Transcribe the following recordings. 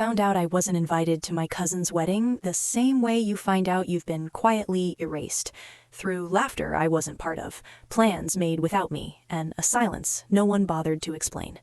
found out I wasn't invited to my cousin's wedding the same way you find out you've been quietly erased. Through laughter I wasn't part of, plans made without me, and a silence no one bothered to explain.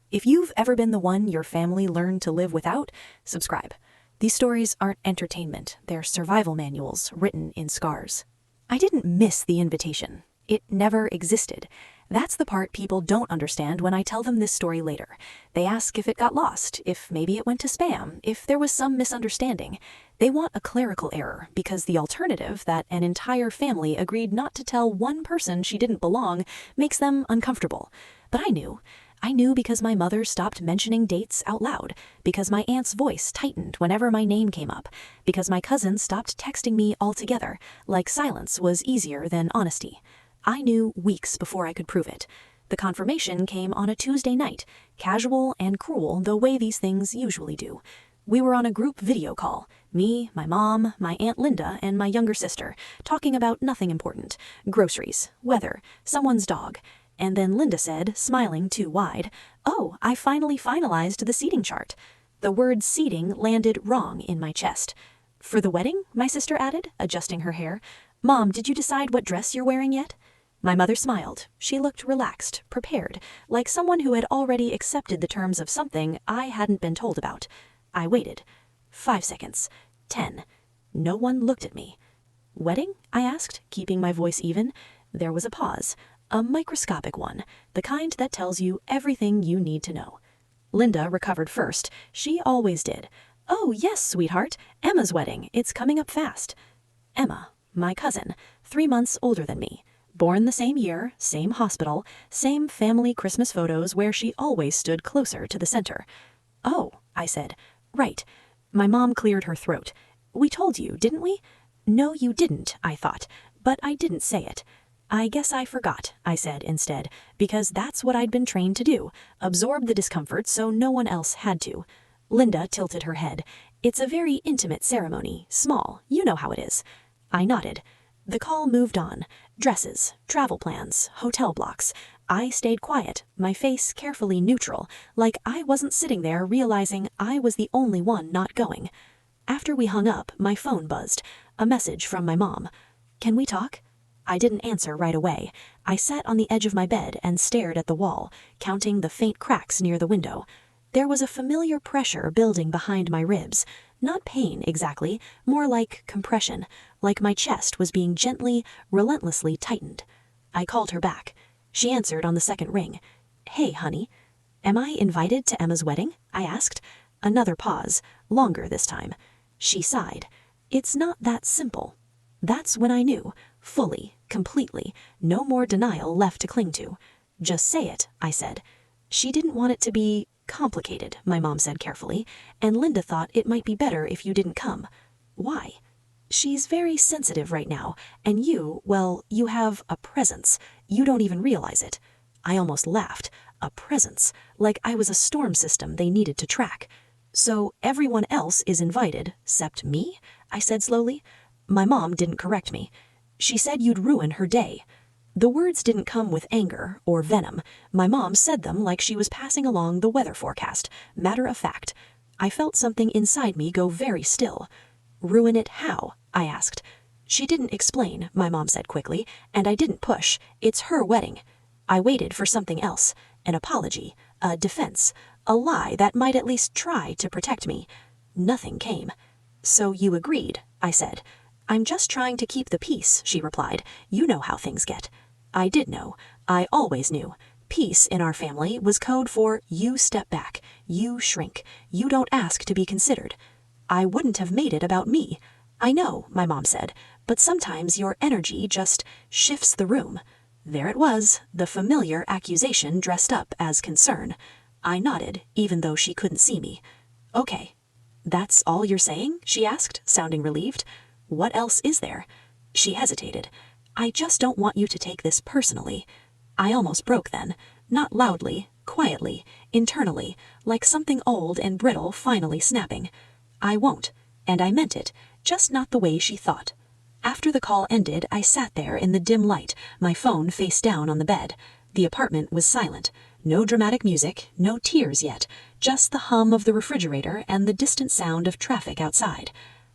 If you've ever been the one your family learned to live without, subscribe. These stories aren't entertainment, they're survival manuals written in scars. I didn't miss the invitation. It never existed. That's the part people don't understand when I tell them this story later. They ask if it got lost, if maybe it went to spam, if there was some misunderstanding. They want a clerical error, because the alternative, that an entire family agreed not to tell one person she didn't belong, makes them uncomfortable. But I knew. I knew because my mother stopped mentioning dates out loud, because my aunt's voice tightened whenever my name came up, because my cousin stopped texting me altogether, like silence was easier than honesty. I knew weeks before I could prove it. The confirmation came on a Tuesday night, casual and cruel the way these things usually do. We were on a group video call, me, my mom, my Aunt Linda, and my younger sister, talking about nothing important, groceries, weather, someone's dog. And then Linda said, smiling too wide, "Oh, I finally finalized the seating chart." The word seating landed wrong in my chest. "For the wedding?" my sister added, adjusting her hair. "Mom, did you decide what dress you're wearing yet?" My mother smiled. She looked relaxed, prepared, like someone who had already accepted the terms of something I hadn't been told about. I waited. 5 seconds. 10. No one looked at me. "Wedding?" I asked, keeping my voice even. There was a pause. A microscopic one, the kind that tells you everything you need to know. Linda recovered first. She always did. "Oh, yes, sweetheart. Emma's wedding. It's coming up fast." Emma, my cousin, 3 months older than me. Born the same year, same hospital, same family Christmas photos where she always stood closer to the center. "Oh," I said. "Right." My mom cleared her throat. "We told you, didn't we?" "No, you didn't," I thought, but I didn't say it. "I guess I forgot," I said instead, because that's what I'd been trained to do, absorb the discomfort so no one else had to. Linda tilted her head. "It's a very intimate ceremony, small, you know how it is." I nodded. The call moved on. Dresses, travel plans, hotel blocks. I stayed quiet, my face carefully neutral, like I wasn't sitting there realizing I was the only one not going. After we hung up, my phone buzzed. A message from my mom. "Can we talk?" I didn't answer right away. I sat on the edge of my bed and stared at the wall, counting the faint cracks near the window. There was a familiar pressure building behind my ribs. Not pain, exactly, more like compression, like my chest was being gently, relentlessly tightened. I called her back. She answered on the second ring. "Hey, honey." "Am I invited to Emma's wedding?" I asked. Another pause, longer this time. She sighed. "It's not that simple." That's when I knew, fully, completely, no more denial left to cling to. "Just say it," I said. She didn't want it to be complicated, my mom said carefully, and Linda thought it might be better if you didn't come. "Why?" "She's very sensitive right now, and well, you have a presence. You don't even realize it." I almost laughed. A presence, like I was a storm system they needed to track. "So everyone else is invited, except me?" I said slowly. My mom didn't correct me. She said you'd ruin her day. The words didn't come with anger or venom. My mom said them like she was passing along the weather forecast, matter of fact. I felt something inside me go very still. "Ruin it how?" I asked. "She didn't explain," my mom said quickly, "and I didn't push. It's her wedding." I waited for something else, an apology, a defense, a lie that might at least try to protect me. Nothing came. "So you agreed," I said. "I'm just trying to keep the peace," she replied. "You know how things get." I did know. I always knew. Peace in our family was code for you step back, you shrink, you don't ask to be considered. I wouldn't have made it about me. "I know," my mom said, "but sometimes your energy just shifts the room." There it was, the familiar accusation dressed up as concern. I nodded, even though she couldn't see me. "Okay." "That's all you're saying?" she asked, sounding relieved. "What else is there?" She hesitated. "I just don't want you to take this personally." I almost broke then, not loudly, quietly, internally, like something old and brittle finally snapping. "I won't," and I meant it, just not the way she thought. After the call ended, I sat there in the dim light, my phone face down on the bed. The apartment was silent. No dramatic music, no tears yet, just the hum of the refrigerator and the distant sound of traffic outside.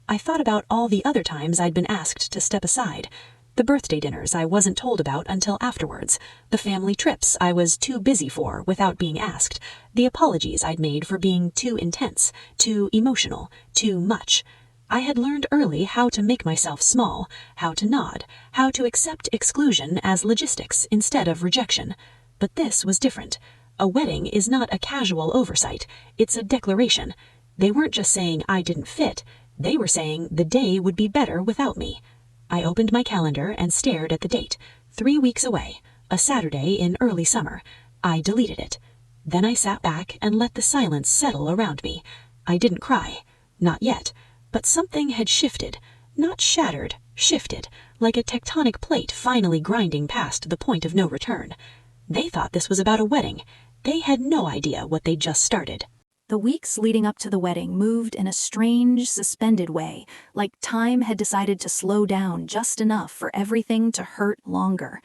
I thought about all the other times I'd been asked to step aside. The birthday dinners I wasn't told about until afterwards, the family trips I was too busy for without being asked, the apologies I'd made for being too intense, too emotional, too much. I had learned early how to make myself small, how to nod, how to accept exclusion as logistics instead of rejection. But this was different. A wedding is not a casual oversight, it's a declaration. They weren't just saying I didn't fit, they were saying the day would be better without me. I opened my calendar and stared at the date. 3 weeks away, a Saturday in early summer. I deleted it. Then I sat back and let the silence settle around me. I didn't cry. Not yet. But something had shifted. Not shattered, shifted, like a tectonic plate finally grinding past the point of no return. They thought this was about a wedding. They had no idea what they'd just started. The weeks leading up to the wedding moved in a strange, suspended way, like time had decided to slow down just enough for everything to hurt longer.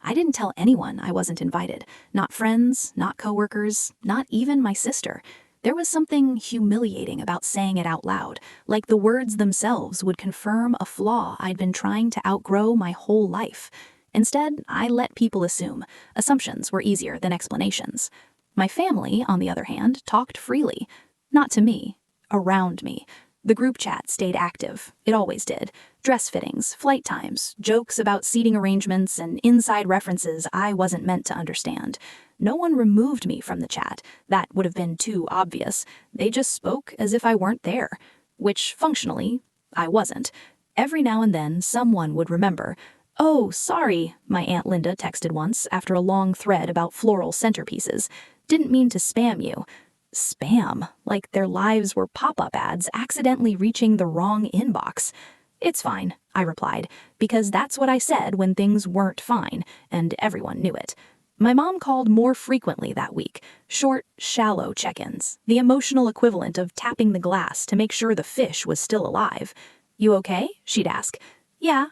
I didn't tell anyone I wasn't invited. Not friends, not coworkers, not even my sister. There was something humiliating about saying it out loud, like the words themselves would confirm a flaw I'd been trying to outgrow my whole life. Instead, I let people assume. Assumptions were easier than explanations. My family, on the other hand, talked freely. Not to me, around me. The group chat stayed active. It always did. Dress fittings, flight times, jokes about seating arrangements, and inside references I wasn't meant to understand. No one removed me from the chat. That would have been too obvious. They just spoke as if I weren't there. Which, functionally, I wasn't. Every now and then, someone would remember. "Oh, sorry," my Aunt Linda texted once after a long thread about floral centerpieces. "Didn't mean to spam you." Spam, like their lives were pop-up ads accidentally reaching the wrong inbox. "It's fine," I replied, because that's what I said when things weren't fine, and everyone knew it. My mom called more frequently that week. Short, shallow check-ins, the emotional equivalent of tapping the glass to make sure the fish was still alive. "You okay?" she'd ask. "Yeah."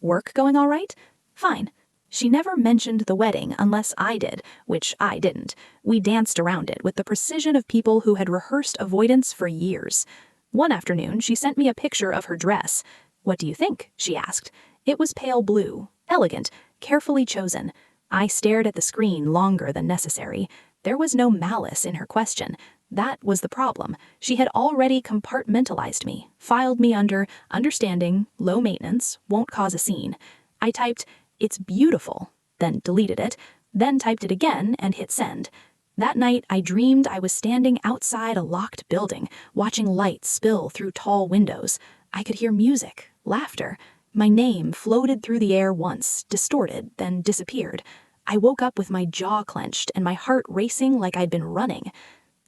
"Work going all right?" "Fine." She never mentioned the wedding unless I did, which I didn't. We danced around it with the precision of people who had rehearsed avoidance for years. One afternoon, she sent me a picture of her dress. "What do you think?" she asked. It was pale blue, elegant, carefully chosen. I stared at the screen longer than necessary. There was no malice in her question. That was the problem. She had already compartmentalized me, filed me under understanding, low maintenance, won't cause a scene. I typed, "It's beautiful," then deleted it, then typed it again and hit send. That night, I dreamed I was standing outside a locked building, watching light spill through tall windows. I could hear music, laughter. My name floated through the air once, distorted, then disappeared. I woke up with my jaw clenched and my heart racing like I'd been running.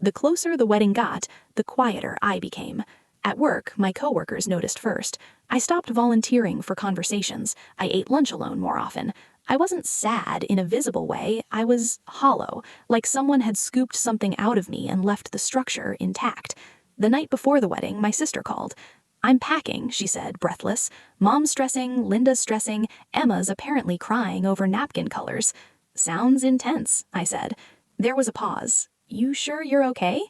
The closer the wedding got, the quieter I became. At work, my coworkers noticed first. I stopped volunteering for conversations. I ate lunch alone more often. I wasn't sad in a visible way. I was hollow, like someone had scooped something out of me and left the structure intact. The night before the wedding, my sister called. "I'm packing," she said, breathless. "Mom's stressing, Linda's stressing, Emma's apparently crying over napkin colors." "Sounds intense," I said. There was a pause. "You sure you're okay?"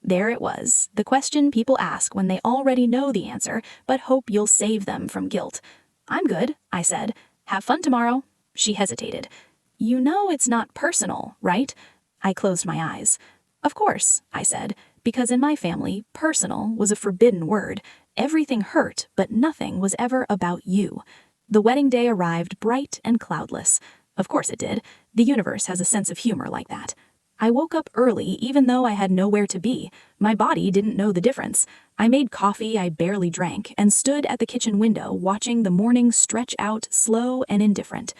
There it was, the question people ask when they already know the answer, but hope you'll save them from guilt. "I'm good," I said. "Have fun tomorrow." She hesitated. "You know it's not personal, right?" I closed my eyes. "Of course," I said, because in my family, personal was a forbidden word. Everything hurt, but nothing was ever about you. The wedding day arrived bright and cloudless. Of course it did. The universe has a sense of humor like that. I woke up early even though I had nowhere to be. My body didn't know the difference. I made coffee I barely drank and stood at the kitchen window watching the morning stretch out slow and indifferent.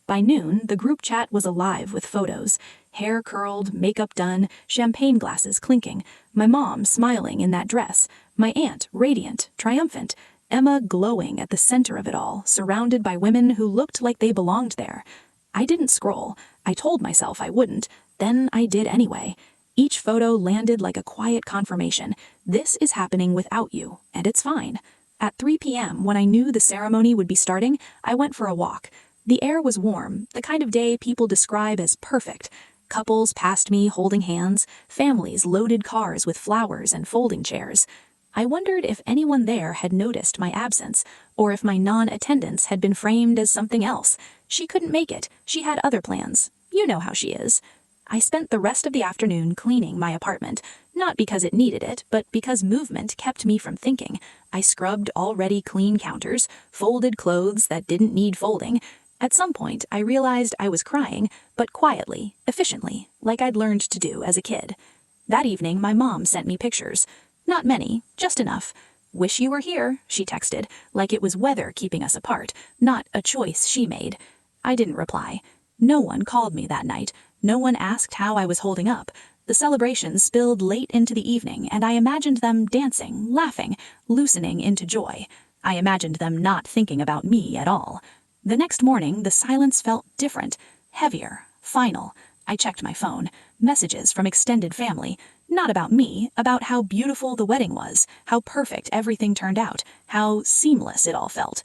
By noon, the group chat was alive with photos. Hair curled, makeup done, champagne glasses clinking. My mom smiling in that dress. My aunt radiant, triumphant. Emma glowing at the center of it all, surrounded by women who looked like they belonged there. I didn't scroll. I told myself I wouldn't. Then I did anyway. Each photo landed like a quiet confirmation. This is happening without you, and it's fine. At 3 p.m., when I knew the ceremony would be starting, I went for a walk. The air was warm, the kind of day people describe as perfect. Couples passed me holding hands, families loaded cars with flowers and folding chairs. I wondered if anyone there had noticed my absence, or if my non-attendance had been framed as something else. She couldn't make it. She had other plans. You know how she is. I spent the rest of the afternoon cleaning my apartment, not because it needed it, but because movement kept me from thinking. I scrubbed already clean counters, folded clothes that didn't need folding. At some point, I realized I was crying, but quietly, efficiently, like I'd learned to do as a kid. That evening, my mom sent me pictures. Not many, just enough. "Wish you were here," she texted, like it was weather keeping us apart, not a choice she made. I didn't reply. No one called me that night. No one asked how I was holding up. The celebration spilled late into the evening, and I imagined them dancing, laughing, loosening into joy. I imagined them not thinking about me at all. The next morning, the silence felt different, heavier, final. I checked my phone. Messages from extended family. Not about me, about how beautiful the wedding was, how perfect everything turned out, how seamless it all felt.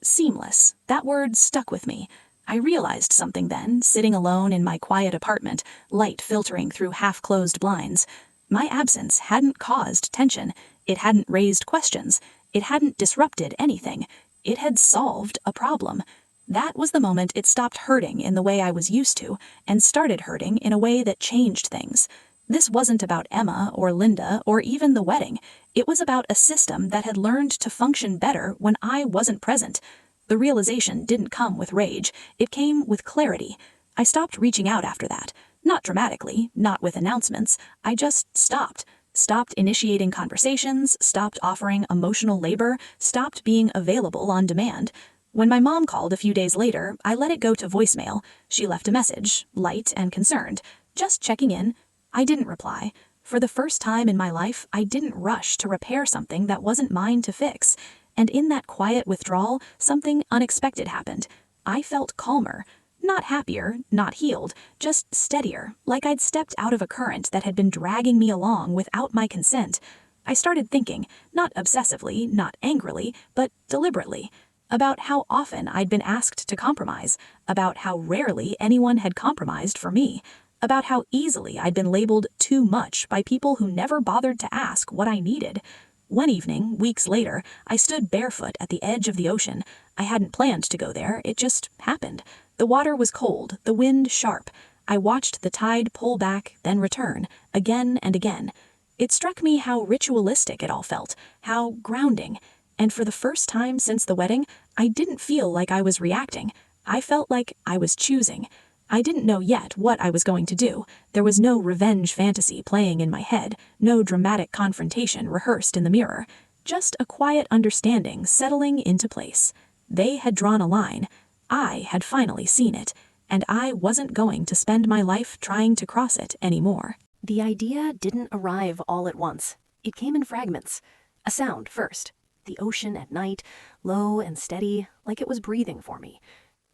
Seamless. That word stuck with me. I realized something then, sitting alone in my quiet apartment, light filtering through half-closed blinds. My absence hadn't caused tension. It hadn't raised questions. It hadn't disrupted anything. It had solved a problem. That was the moment it stopped hurting in the way I was used to, and started hurting in a way that changed things. This wasn't about Emma or Linda or even the wedding. It was about a system that had learned to function better when I wasn't present. The realization didn't come with rage. It came with clarity. I stopped reaching out after that. Not dramatically, not with announcements. I just stopped. Stopped initiating conversations, stopped offering emotional labor, stopped being available on demand. When my mom called a few days later, I let it go to voicemail. She left a message, light and concerned. Just checking in. I didn't reply. For the first time in my life, I didn't rush to repair something that wasn't mine to fix. And in that quiet withdrawal, something unexpected happened. I felt calmer. Not happier, not healed, just steadier, like I'd stepped out of a current that had been dragging me along without my consent. I started thinking, not obsessively, not angrily, but deliberately, about how often I'd been asked to compromise, about how rarely anyone had compromised for me, about how easily I'd been labeled too much by people who never bothered to ask what I needed. One evening, weeks later, I stood barefoot at the edge of the ocean. I hadn't planned to go there, it just happened. The water was cold, the wind sharp. I watched the tide pull back, then return, again and again. It struck me how ritualistic it all felt, how grounding. And for the first time since the wedding, I didn't feel like I was reacting. I felt like I was choosing. I didn't know yet what I was going to do. There was no revenge fantasy playing in my head, no dramatic confrontation rehearsed in the mirror. Just a quiet understanding settling into place. They had drawn a line. I had finally seen it, and I wasn't going to spend my life trying to cross it anymore. The idea didn't arrive all at once. It came in fragments. A sound first. The ocean at night, low and steady, like it was breathing for me.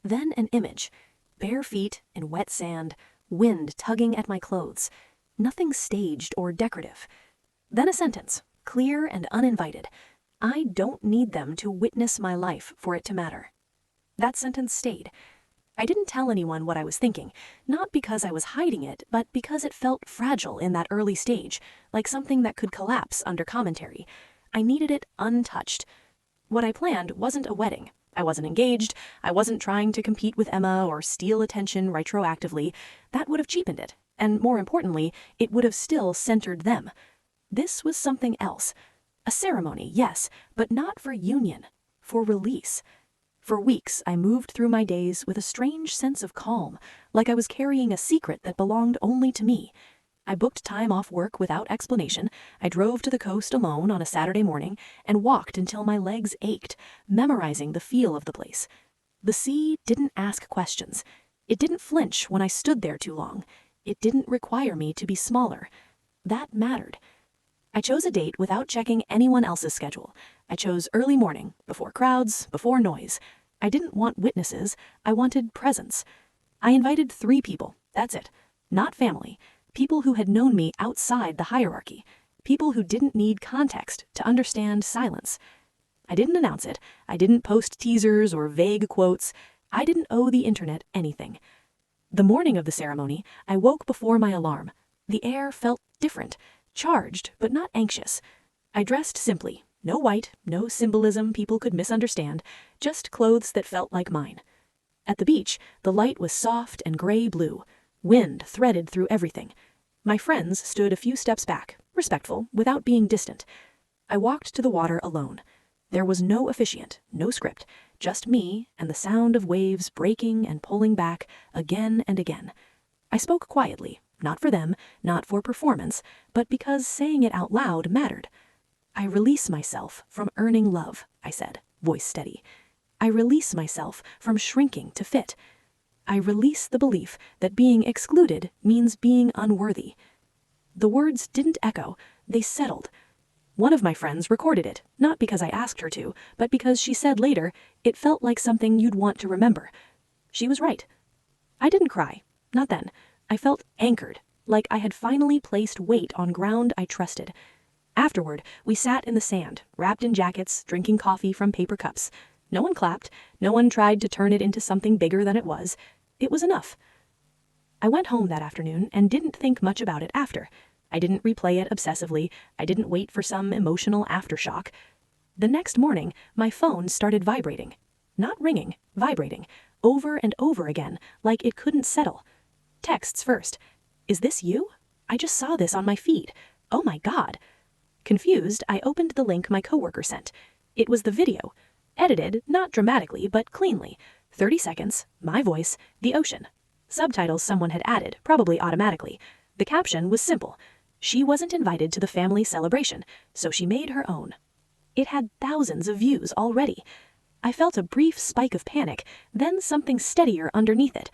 Then an image. Bare feet in wet sand, wind tugging at my clothes. Nothing staged or decorative. Then a sentence, clear and uninvited. I don't need them to witness my life for it to matter. That sentence stayed. I didn't tell anyone what I was thinking, not because I was hiding it, but because it felt fragile in that early stage, like something that could collapse under commentary. I needed it untouched. What I planned wasn't a wedding. I wasn't engaged. I wasn't trying to compete with Emma or steal attention retroactively. That would have cheapened it. And more importantly, it would have still centered them. This was something else. A ceremony, yes, but not for union, for release. For weeks, I moved through my days with a strange sense of calm, like I was carrying a secret that belonged only to me. I booked time off work without explanation. I drove to the coast alone on a Saturday morning and walked until my legs ached, memorizing the feel of the place. The sea didn't ask questions. It didn't flinch when I stood there too long. It didn't require me to be smaller. That mattered. I chose a date without checking anyone else's schedule. I chose early morning, before crowds, before noise. I didn't want witnesses. I wanted presence. I invited 3 people. That's it. Not family. People who had known me outside the hierarchy. People who didn't need context to understand silence. I didn't announce it. I didn't post teasers or vague quotes. I didn't owe the internet anything. The morning of the ceremony, I woke before my alarm. The air felt different, charged but not anxious. I dressed simply, no white, no symbolism people could misunderstand, just clothes that felt like mine. At the beach, the light was soft and gray-blue. Wind threaded through everything. My friends stood a few steps back, respectful, without being distant. I walked to the water alone. There was no officiant, no script, just me and the sound of waves breaking and pulling back again and again. I spoke quietly, not for them, not for performance, but because saying it out loud mattered. I release myself from earning love, I said, voice steady. I release myself from shrinking to fit. I release the belief that being excluded means being unworthy. The words didn't echo, they settled. One of my friends recorded it, not because I asked her to, but because she said later, it felt like something you'd want to remember. She was right. I didn't cry, not then. I felt anchored, like I had finally placed weight on ground I trusted. Afterward, we sat in the sand, wrapped in jackets, drinking coffee from paper cups. No one clapped, no one tried to turn it into something bigger than it was. It was enough. I went home that afternoon and didn't think much about it after. I didn't replay it obsessively. I didn't wait for some emotional aftershock. The next morning, my phone started vibrating. Not ringing, vibrating, over and over again, like it couldn't settle. Texts first. Is this you? I just saw this on my feed. Oh my God. Confused, I opened the link my coworker sent. It was the video. Edited, not dramatically, but cleanly. 30 seconds, my voice, the ocean. Subtitles someone had added, probably automatically. The caption was simple. She wasn't invited to the family celebration, so she made her own. It had thousands of views already. I felt a brief spike of panic, then something steadier underneath it.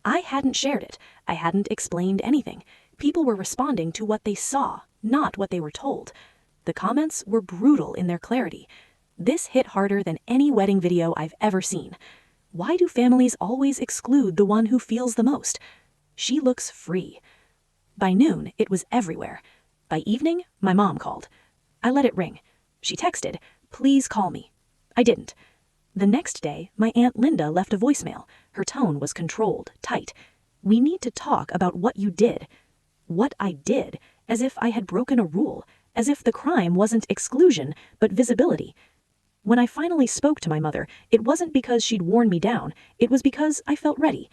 I hadn't shared it. I hadn't explained anything. People were responding to what they saw, not what they were told. The comments were brutal in their clarity. This hit harder than any wedding video I've ever seen. Why do families always exclude the one who feels the most? She looks free. By noon, it was everywhere. By evening, my mom called. I let it ring. She texted, "Please call me." I didn't. The next day, my Aunt Linda left a voicemail. Her tone was controlled, tight. "We need to talk about what you did." What I did, as if I had broken a rule, as if the crime wasn't exclusion, but visibility. When I finally spoke to my mother, it wasn't because she'd worn me down, it was because I felt ready.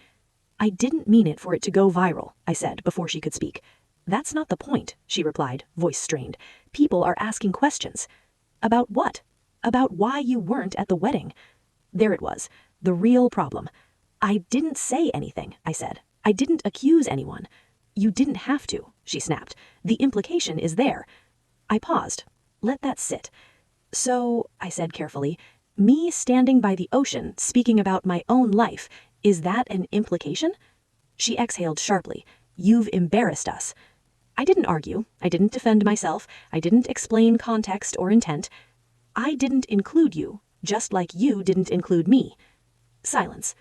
"I didn't mean it for it to go viral," I said before she could speak. "That's not the point," she replied, voice strained. "People are asking questions." About what? About why you weren't at the wedding. There it was, the real problem. "I didn't say anything," I said. "I didn't accuse anyone." "You didn't have to," she snapped. "The implication is there." I paused. Let that sit. "So," I said carefully, "me standing by the ocean, speaking about my own life, is that an implication?" She exhaled sharply. "You've embarrassed us." I didn't argue. I didn't defend myself. I didn't explain context or intent. "I didn't include you, just like you didn't include me." Silence.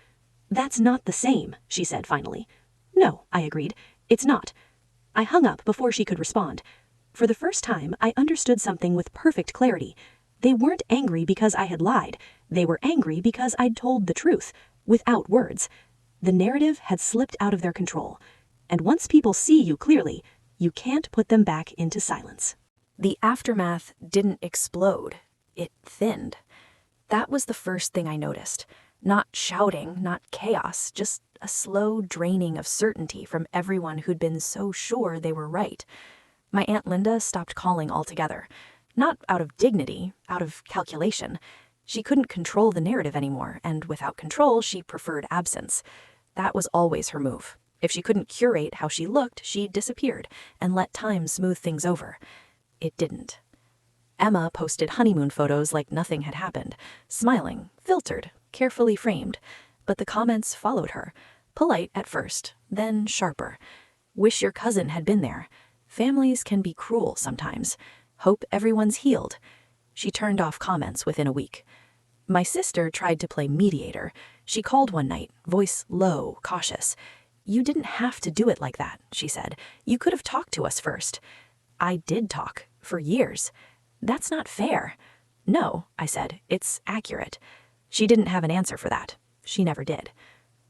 "That's not the same," she said finally. "No," I agreed. "It's not." I hung up before she could respond. For the first time, I understood something with perfect clarity. They weren't angry because I had lied. They were angry because I'd told the truth, without words. The narrative had slipped out of their control. And once people see you clearly, you can't put them back into silence. The aftermath didn't explode. It thinned. That was the first thing I noticed. Not shouting, not chaos, just a slow draining of certainty from everyone who'd been so sure they were right. My Aunt Linda stopped calling altogether. Not out of dignity, out of calculation. She couldn't control the narrative anymore, and without control, she preferred absence. That was always her move. If she couldn't curate how she looked, she disappeared and let time smooth things over. It didn't. Emma posted honeymoon photos like nothing had happened, smiling, filtered, carefully framed. But the comments followed her. Polite at first, then sharper. "Wish your cousin had been there. Families can be cruel sometimes. Hope everyone's healed." She turned off comments within a week. My sister tried to play mediator. She called one night, voice low, cautious. "You didn't have to do it like that," she said. "You could have talked to us first." I did talk, for years. "That's not fair." "No," I said, "it's accurate." She didn't have an answer for that. She never did.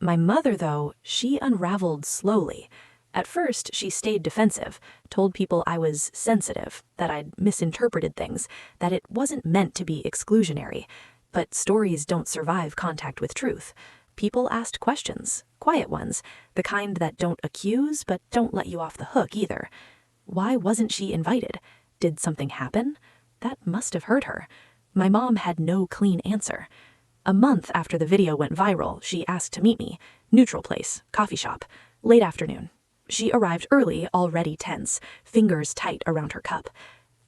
My mother, though, she unraveled slowly. At first, she stayed defensive, told people I was sensitive, that I'd misinterpreted things, that it wasn't meant to be exclusionary. But stories don't survive contact with truth. People asked questions, quiet ones, the kind that don't accuse but don't let you off the hook either. Why wasn't she invited? Did something happen? That must have hurt her. My mom had no clean answer. A month after the video went viral, she asked to meet me. Neutral place, coffee shop, late afternoon. She arrived early, already tense, fingers tight around her cup.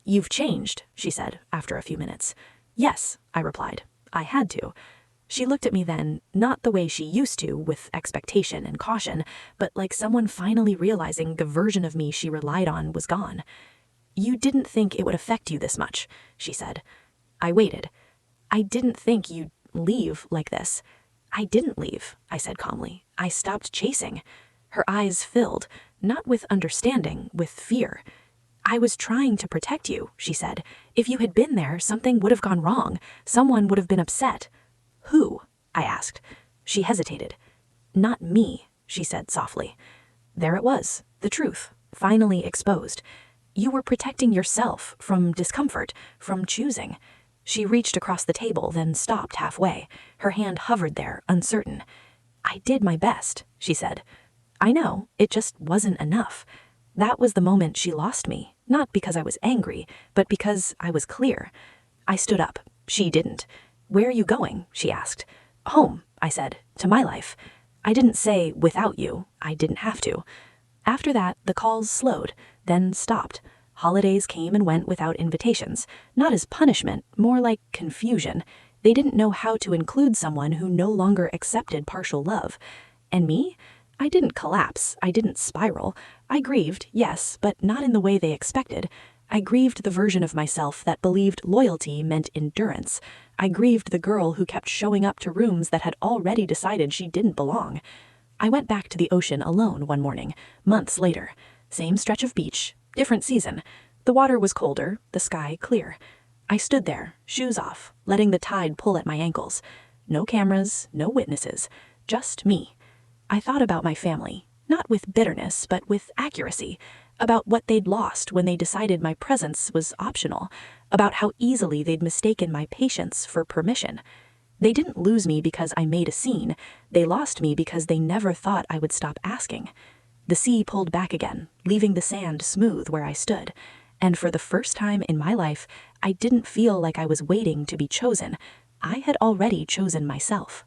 "You've changed," she said after a few minutes. "Yes," I replied. I had to. She looked at me then, not the way she used to, with expectation and caution, but like someone finally realizing the version of me she relied on was gone. "You didn't think it would affect you this much," she said. I waited. "I didn't think you'd leave like this." "I didn't leave," I said calmly. "I stopped chasing." Her eyes filled, not with understanding, with fear. "I was trying to protect you," she said. "If you had been there, something would have gone wrong. Someone would have been upset." "Who?" I asked. She hesitated. "Not me," she said softly. There it was, the truth, finally exposed. "You were protecting yourself from discomfort, from choosing." She reached across the table, then stopped halfway. Her hand hovered there, uncertain. "I did my best," she said. "I know, it just wasn't enough." That was the moment she lost me, not because I was angry, but because I was clear. I stood up. She didn't. "Where are you going?" she asked. "Home," I said, "to my life." I didn't say without you. I didn't have to. After that, the calls slowed, then stopped. Holidays came and went without invitations, not as punishment, more like confusion. They didn't know how to include someone who no longer accepted partial love. And me? I didn't collapse. I didn't spiral. I grieved, yes, but not in the way they expected. I grieved the version of myself that believed loyalty meant endurance. I grieved the girl who kept showing up to rooms that had already decided she didn't belong. I went back to the ocean alone one morning, months later. Same stretch of beach, different season. The water was colder, the sky clear. I stood there, shoes off, letting the tide pull at my ankles. No cameras, no witnesses, just me. I thought about my family, not with bitterness, but with accuracy, about what they'd lost when they decided my presence was optional, about how easily they'd mistaken my patience for permission. They didn't lose me because I made a scene. They lost me because they never thought I would stop asking. The sea pulled back again, leaving the sand smooth where I stood. And for the first time in my life, I didn't feel like I was waiting to be chosen. I had already chosen myself.